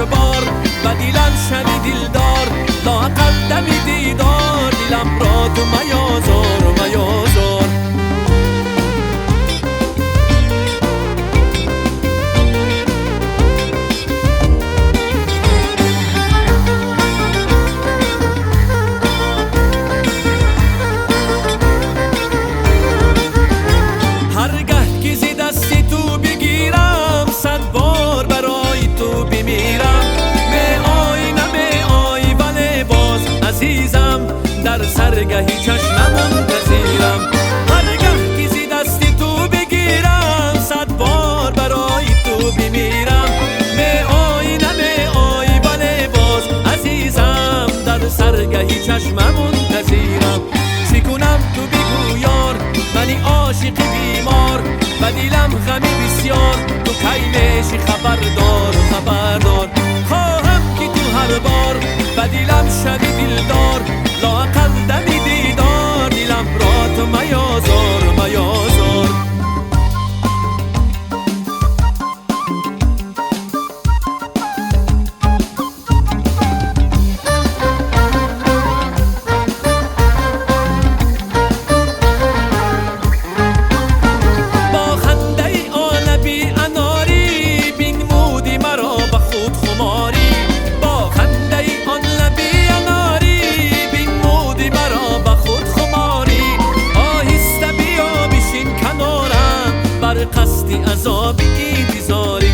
هر بار و دیلم شوی دلدار لااقل دمی دیدار دیلم را تو میازار میازار هرگه که زی دستی تو بگیرم صد بار برای تو بمیرم می آی ولی باز عزیزم در سرگهی چشمم منتظرم هرگه که زی دستی تو بگیرم صد بار برای تو بمیرم می آی ولی باز عزیزم در سرگهی چشمم منتظرم چی کنم تو بگو یار منی عاشق بیمار و دیلم غمی بسیار تو کی میشی خبردار خواهم که تو هر بار و دیلم شوی دلدار لااقل دمی دیدار دیلم را تو میازار میازار قصدی عذاب انتظاری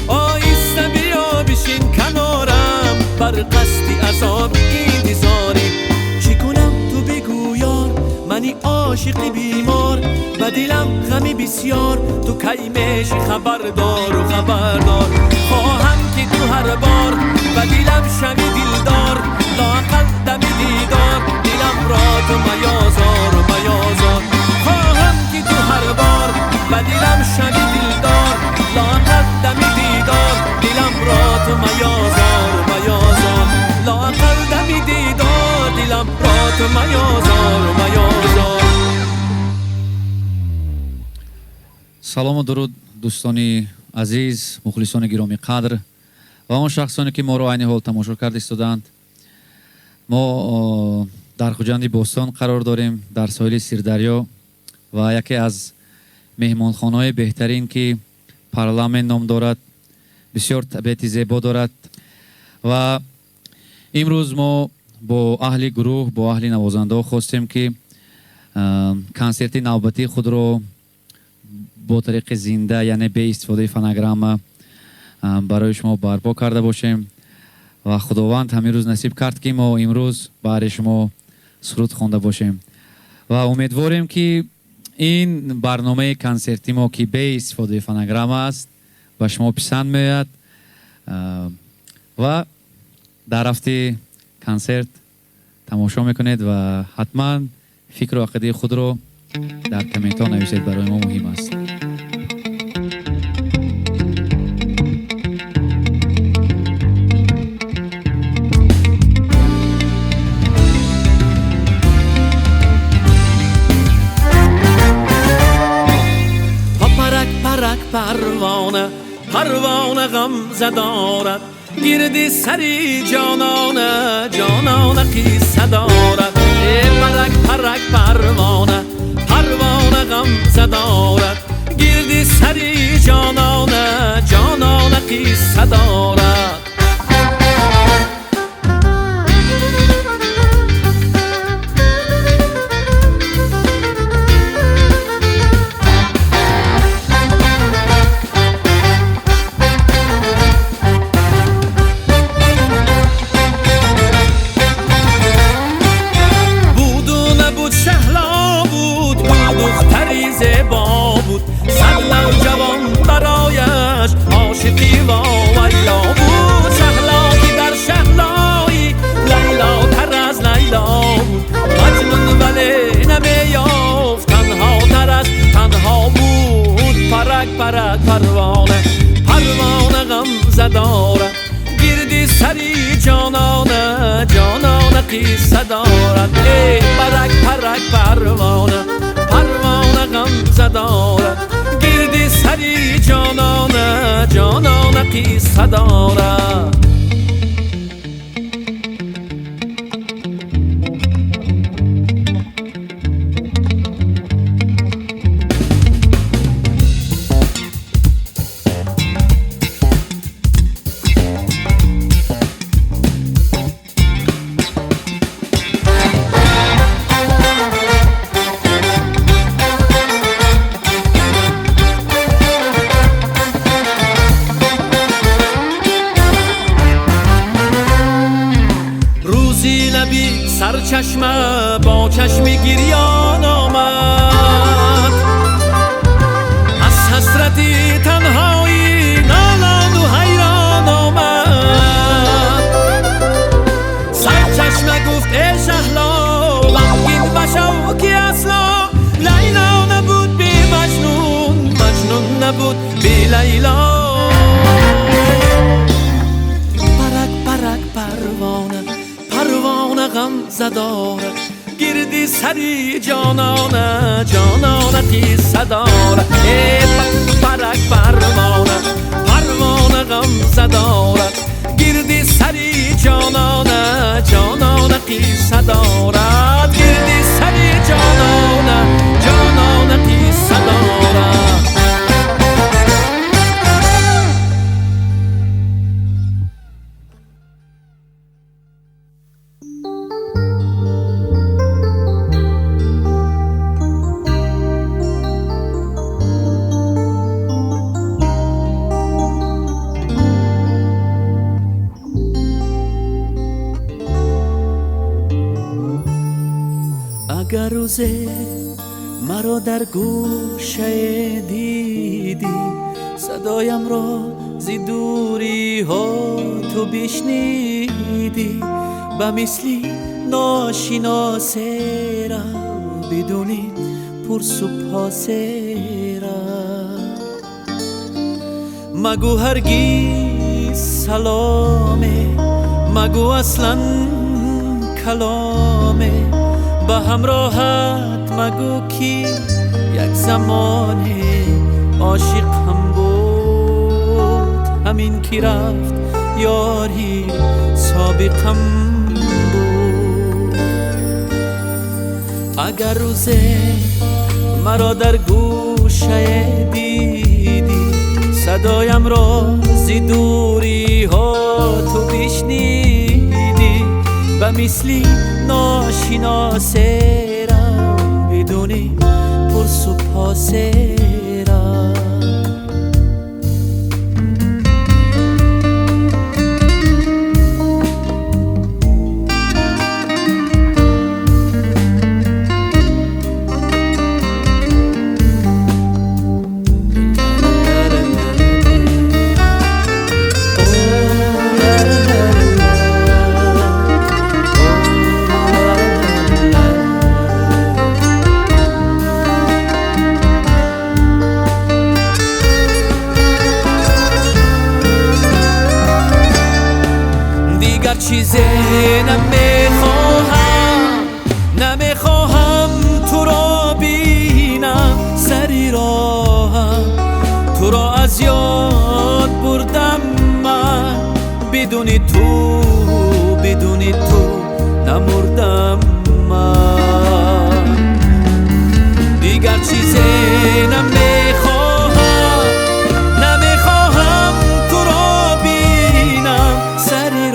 آیسته بیا بشین کنارم بر قصدی عذاب انتظاری چی کنم تو بگو یار منی عاشق بیمار و دلم غمی بسیار تو کی میشی خبردار خواهم که تو هر بار و دلم شوی دلدار لااقل دمی دیدار دلم را تو میازار خواهم که تو هر بار و دلم شوی دلدار لااقل دمی دیدار دلم را تو میازار لااقل دمی دیدار دلم را تو میازار سلام و درود دوستانی عزیز مخلصان گرامی قدر و آن شخصانی که ما را عین حال تماشا کرده استودند ما در خوجند بوستان قرار داریم در ساحل سیردریا و یکی از مهمانخانه‌های بهترین که پارلمانت نام دارد بسیار طبیعت زیبا دارد و امروز ما با اهل گروه با اهل نوازنده خواستیم که کنسرت نوبتی خود را با طریق زنده یعنی به استفاده فونوگرام برای شما برپا کرده باشیم و خداوند همین روز نصیب کرد که ما امروز برای شما سرود خوانده باشیم و امیدواریم که این برنامه کنسرتی ما که به استفاده فونوگرام است و شما پسند میاد و در هفته کنسرت تماشا میکنید و حتما فکر و عقیده خود رو در کامنت ها نویسید برای ما مهم است. پروانه غم زدارد گردی سری جانانه قصه دارد پرک پروانه غم زدارد گردی سری جانانه قصه دارد زیبا بود صد نوجوان برایش عاشقی و ویلا بود شهلایی در شهلایی لیلا تر از لیلا بود مجنون ولی نمیافت تنها تر از تنها بود پرک پروانه غم زداره گردی سری جانانه قصه دارد ای پرک پروانه غم زداره گردی سری جانانه قصه دارد روزی لبی سرچشمه با چشم گریان آمد، از حسرتی تنهایی نالان و حیران آمد. سرچشمه گفت ای شهلا غمگین بشو که اصلا لیلا نبود بی مجنون، مجنون نبود بی لیلا. برک برک پروانه، پروانه غم زداره، گردی سری جانانه، جانانه تی صداره. ای برک پروانه، پروانه غم زداره، گردی سری جانانه، جانانه تی صداره. گردی سری جانانه، جانانه تی صداره. اگر روزه مرا در گوشه دیدی، صدایم را زی دوری ها تو بشنیدی، به مثلی ناشناسه را بدونی پرس و پاسه را. مگو هرگیز سلامه، مگو اصلا کلامه، به همراهت مگو کی یک زمان عاشق هم بود، همین کی رفت یاری سابقم بود. اگر روزه مرا در گوشه دیدی، صدایم را زی دوری ها تو بشنیدی، و مثلی ناشناسه را بدونی پرس و پاسه را. چیزی نمیخواهم تو را بینم، سری راهم تو را از یاد بردم من، بدونی تو نمردم من. دیگر چیزی نمیخواهم تو را بینم، سری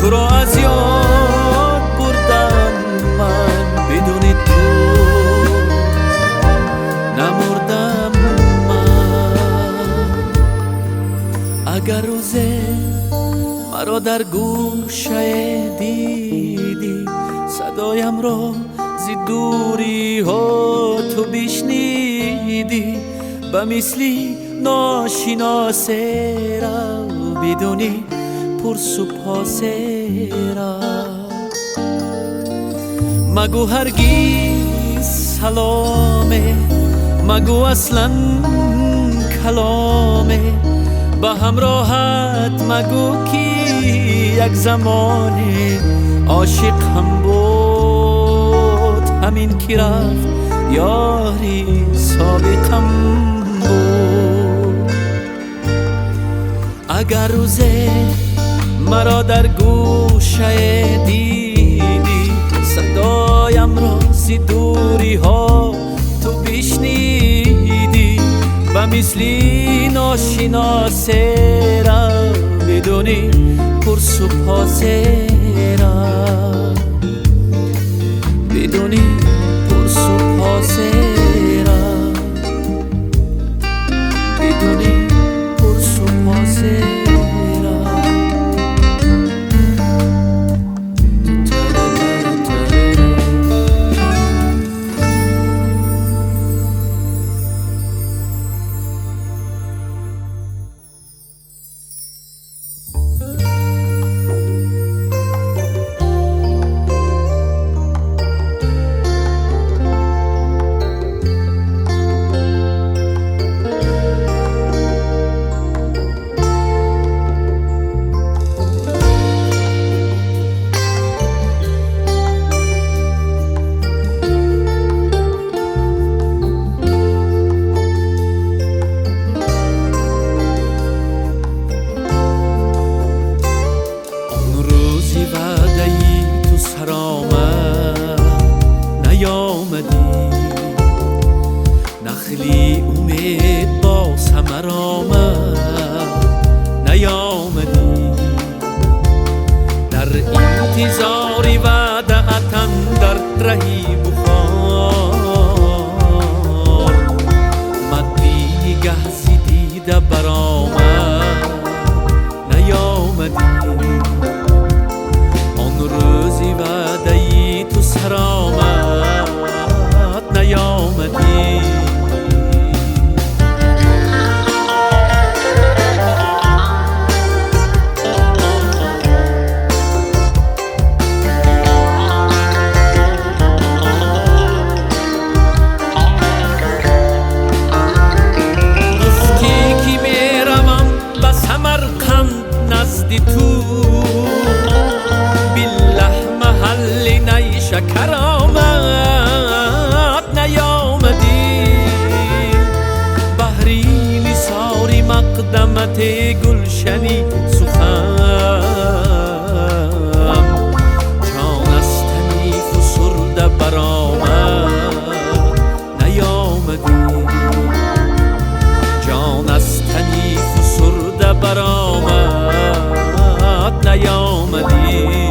تو را از یاد بردم من، بدون تو نمردم من. اگر روزه مرا در گوشه دیدی، صدایم را زی دوری ها تو بشنیدی، به مثلی ناشناسه را بدونی پرس و پاسه را. مگو هرگیز سلامه، مگو اصلا کلامه، به همراهت مگو کی یک زمان عاشق هم بود، همین کی رفت یاری سابقم بود. اگر روزه مرا در گوشه دیدی، صدایم را زی دوری ها تو بشنیدی، و مثلی ناشناسه را بدونی پرس و پاسه را، بدونی پرس و پاسه را، بدونی پرس و پاسه را. در انتظاری وداعتن در رهی بخار مدی گهزی دیده برآمد نیامدی آن روزی وعده‌ای تو سر آمد نیامدی تو بالله محل نی شکر آمد نیامدی بحری نثاری مقدمت گلشنی سخن جان از تنی فسرده برآمد نیامدی جان از تنی فسرده برآمد نیامدی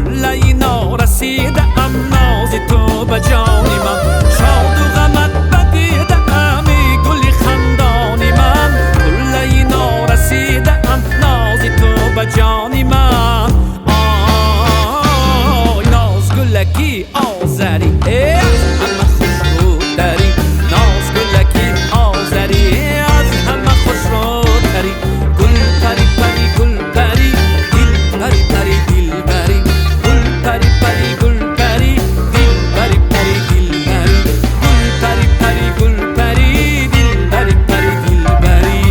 گل اینا رسیده ام نازی تو به جانی من شاد و غمت بدیده امی گلی خندانی من گل اینا رسیده ام نازی تو به جانی من آی ناز گلکی آزری همه خوش رو داری ناز گلکی آزری از همه خوش رو داری گل پری پری گل پری دل پری پری دل پری گل پری پری گل پری دل پری پری دل پری گل پری پری گل پری دل پری پری دل پری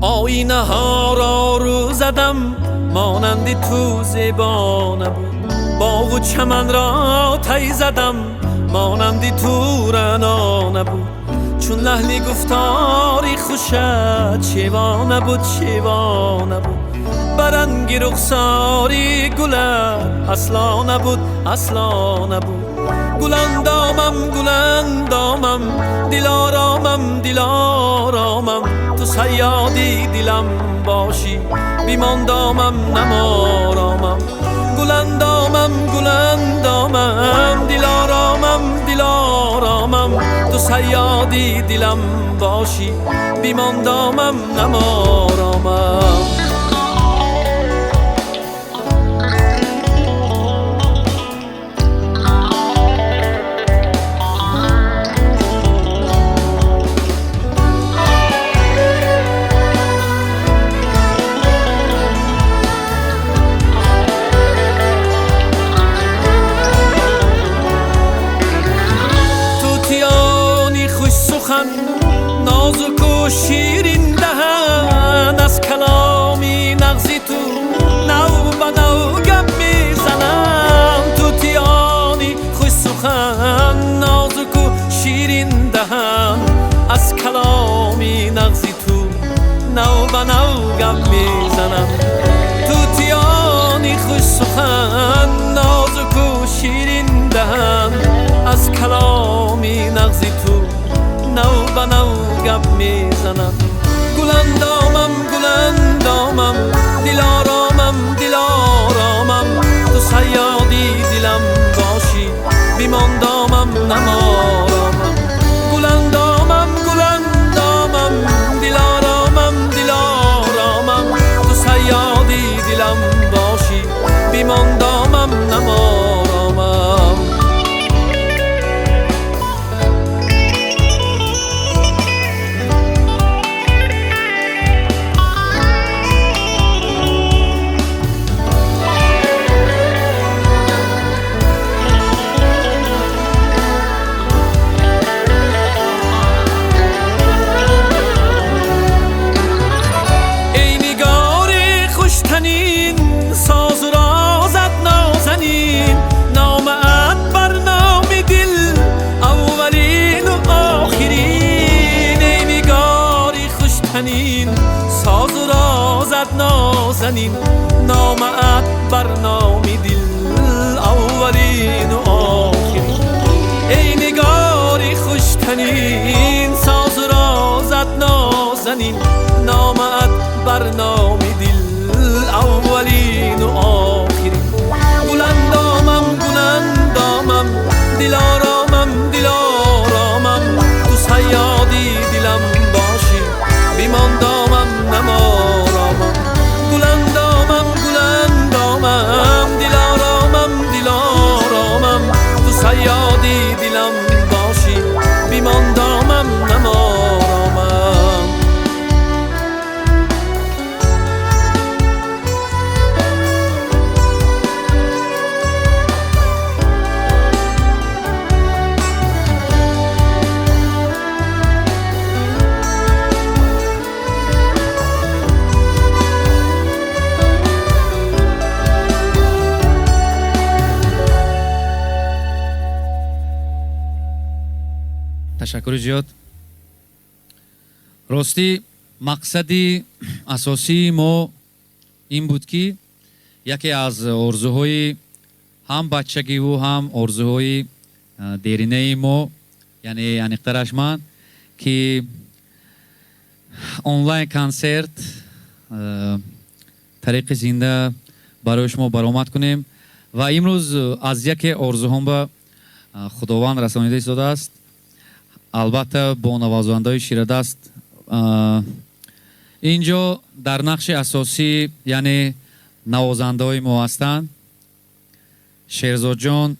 آینه ها را رو زدم مانندی تو زیبا نبود باغ و چمن را تی زدم مانندی تو رنا نبود چون لحنی گفتاری خوشت شیوا نبود شیوا نبود برنگی رخساری گلت اصلا نبود اصلا نبود گلندامم دلارامم دلارامم تو صیادی دلم باشی بیماندامم نمارامم گلندامم دلارامم دلارامم تو صیادی دلم باشی بیماندامم نمارامم نازک و شیرین دهن از کلامی نغزی تو نو به نو گپ میزنم توتیانی خوش سخن نازک و شیرین دهن از کلامی نغزی تو نو به نو گپ میزنم توتیانی خوش سخن نازک و شیرین دهن از کلامی نغزی تو نو به نو گپ میزنم گلندامم دلارامم دلارامم تو صیادی دلم باشی بیماندامم نمارامم گلندامم دلارامم دلارامم تو صیادی دلم باشی بیماندامم نمارامم ساز و رازت نازنین نامت برنامی دل اولین و آخرین ای نگاری خوشتنین ساز و رازت نازنین نامت برنامی دل اولین و آخرین گلندامم دلارامم دلارامم تو صیادی دلم باشی بیماندامم نمارامم گلندامم دلارامم دلارامم تو صیادی دلم باشی بیماندامم نمارامم تشکر زیاد. راستی مقصدی اساسی ما این بود که یکی از آرزوهای هم بچگی و هم آرزوهای دیرینه ما، یعنی انیقترش من، که آنلاین کنسرت طریق زنده برای شما برآمد کنیم و امروز از یک آرزوهم به خداوند رسانیده شده است. البته با نوازنده‌های شیردست اینجا در نقش اساسی یعنی نوازنده‌های ما هستند. شیرزاد جان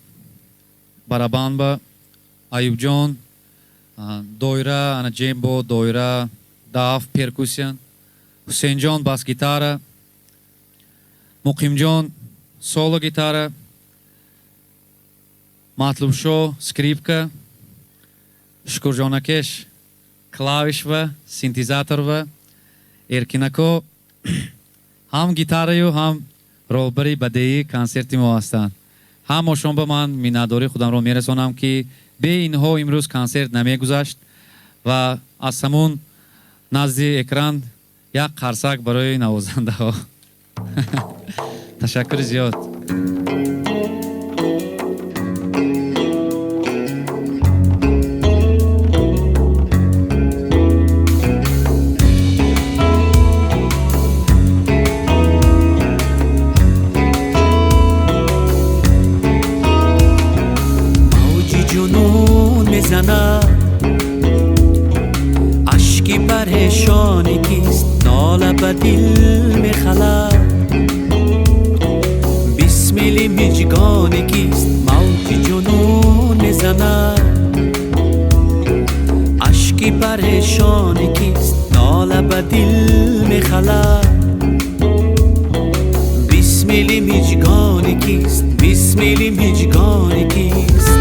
برابند به ایوب جان، دویره جیمبو، دویره داف پرکوسیون، حسین جان باس گیتاره، مقیم جان سولو گیتاره، مطلوب شو скрипка، شکر جانکش کلاویش و سینتیزاتور و ارکینکو هم گیتاره و هم رولبری بدهی کنسرتی ما هستند. هم شما به من مینداری خودم رو میرسانم که به اینها امروز کنسرت نمیگذشت و از همون نزد اکران یک قرصک برای نوازنده ها. تشکر زیاد. اشکی پریشانی کیست ناله به دل میخلد بسمیلی مجگانی کیست موج جنون میزند اشکی پریشانی کیست ناله به دل میخلد بسمیلی مجگانی کیست بسمیلی مجگانی کیست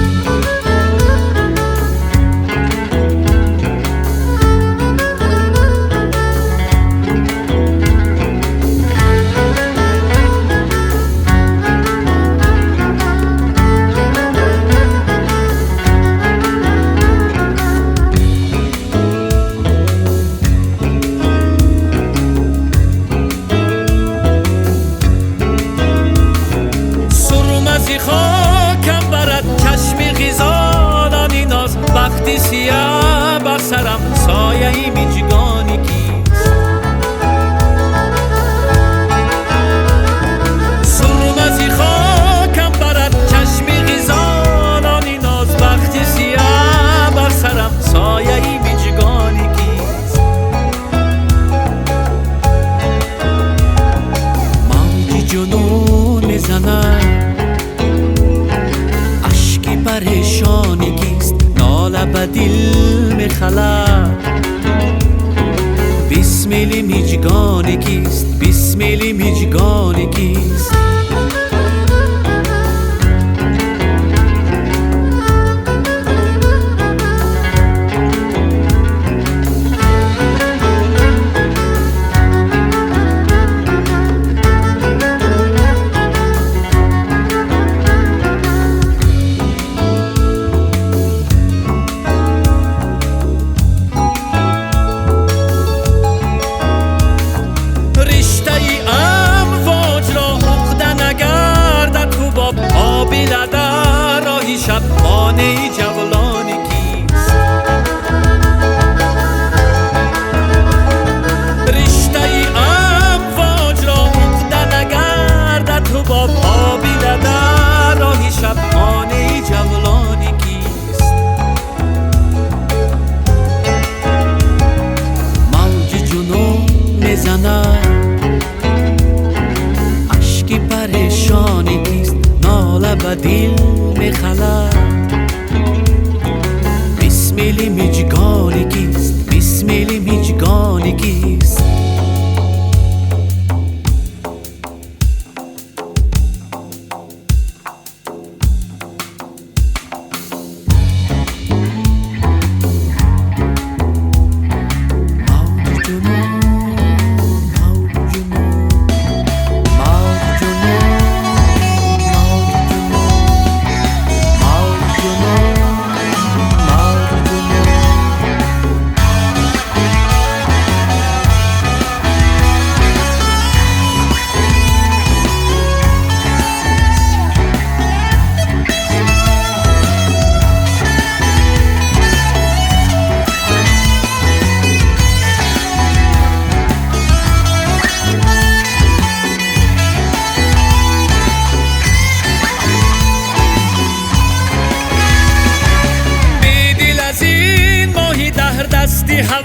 وقتی سیاه بر سرم سایه ای میجگانی کیست سرمزی خاکم برد چشمی غیزانانی ناز وقتی سیاه بر سرم سایه ای میجگانی کیست موج جنون میزند اشکی پریشانی کیست ناله به دل میخلد بسمیلی میجگانی کیست بسمیلی میجگانی کیست شبانه جولانی کیست رشته ای امواج را مقده نگردد تو با پا بیلده راهی شبانه جولانی کیست موج جنون میزند اشکی پریشانی کیست ناله به دل میخلد بسمیلی میجگانی کیست بسمیلی میجگانی کیست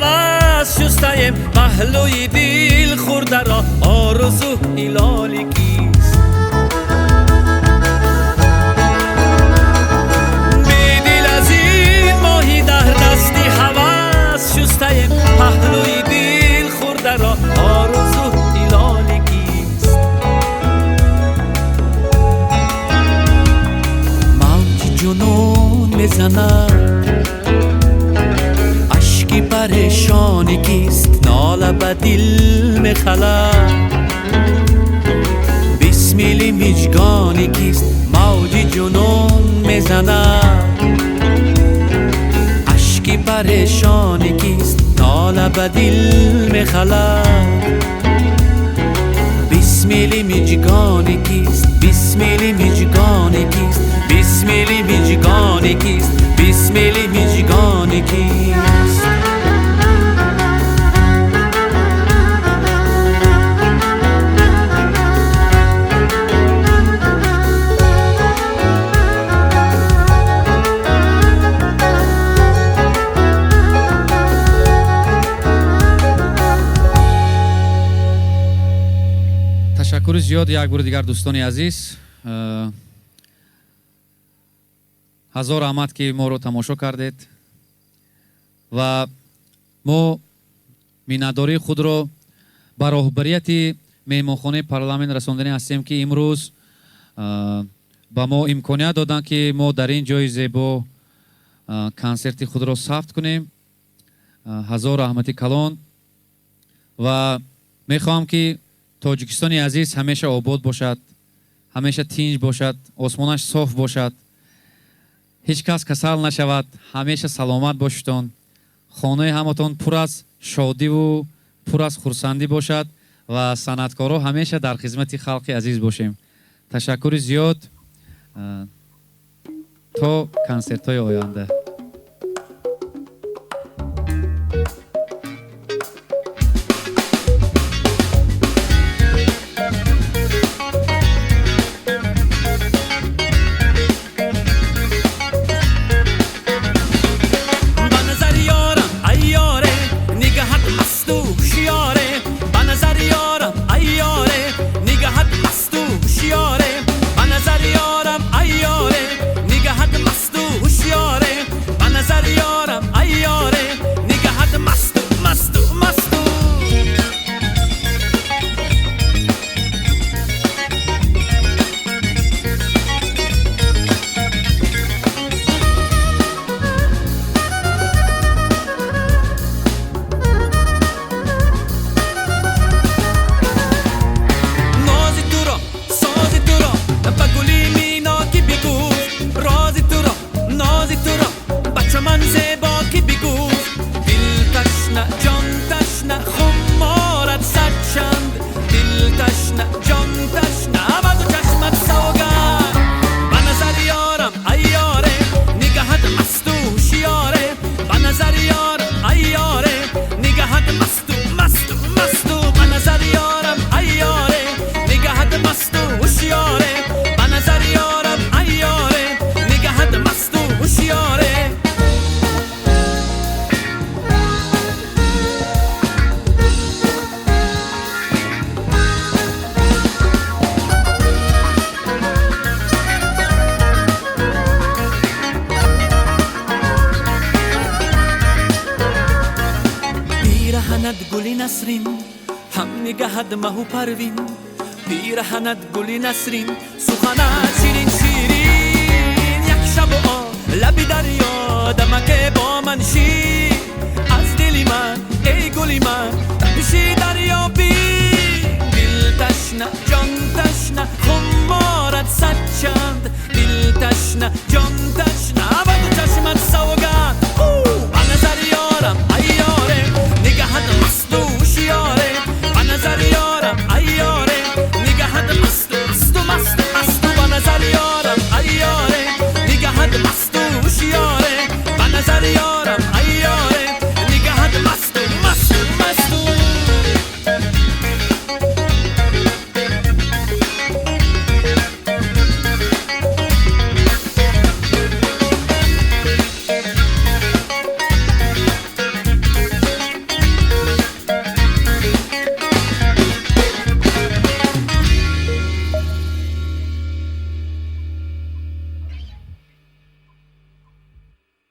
هوس شستیم پهلوی دل خورده را آرزو هلالی کیست بیدل از این ماهی در دستی هوس شستیم پهلوی دل خورده را آرزو هلالی کیست موج جنون میزند اشکی پریشانی کیست ناله به دل میخلد بسمیلی مجگانی کیست موج جنون میزند اشکی پریشانی کیست ناله به دل میخلد بسمیلی مجگانی کیست بسمیلی مجگانی کیست بسمیلی مجگانی کیست بسمیلی مجگانی کیست تشکر زیاد یک بار دیگر دوستان عزیز هزار رحمت که ما رو تماشا کردید و ما میناداری خود رو با راهبریت مهمانخانه پارلمان رساندنی هستیم که امروز با ما امکانیت دادن که ما در این جای زیبا کنسرت خود رو ثبت کنیم. هزار رحمت کلان و میخوام که تاجیکستان عزیز همیشه آباد باشد، همیشه تنج باشد، آسمانش صاف باشد، هیچ کس کسل نشود، همیشه سلامت باشید، خانه همتان پر از شادی و پر از خرسندی باشد و صنعتکارا همیشه در خدمت خلق عزیز باشیم. تشکر زیاد تا کنسرت های آینده. مهو پروین پیرهنت گلی نسرین سخنت شیرین شیرین یک شب و لبی دریا دمک با من شیر از دلی من ای گلی من بشی دریا بی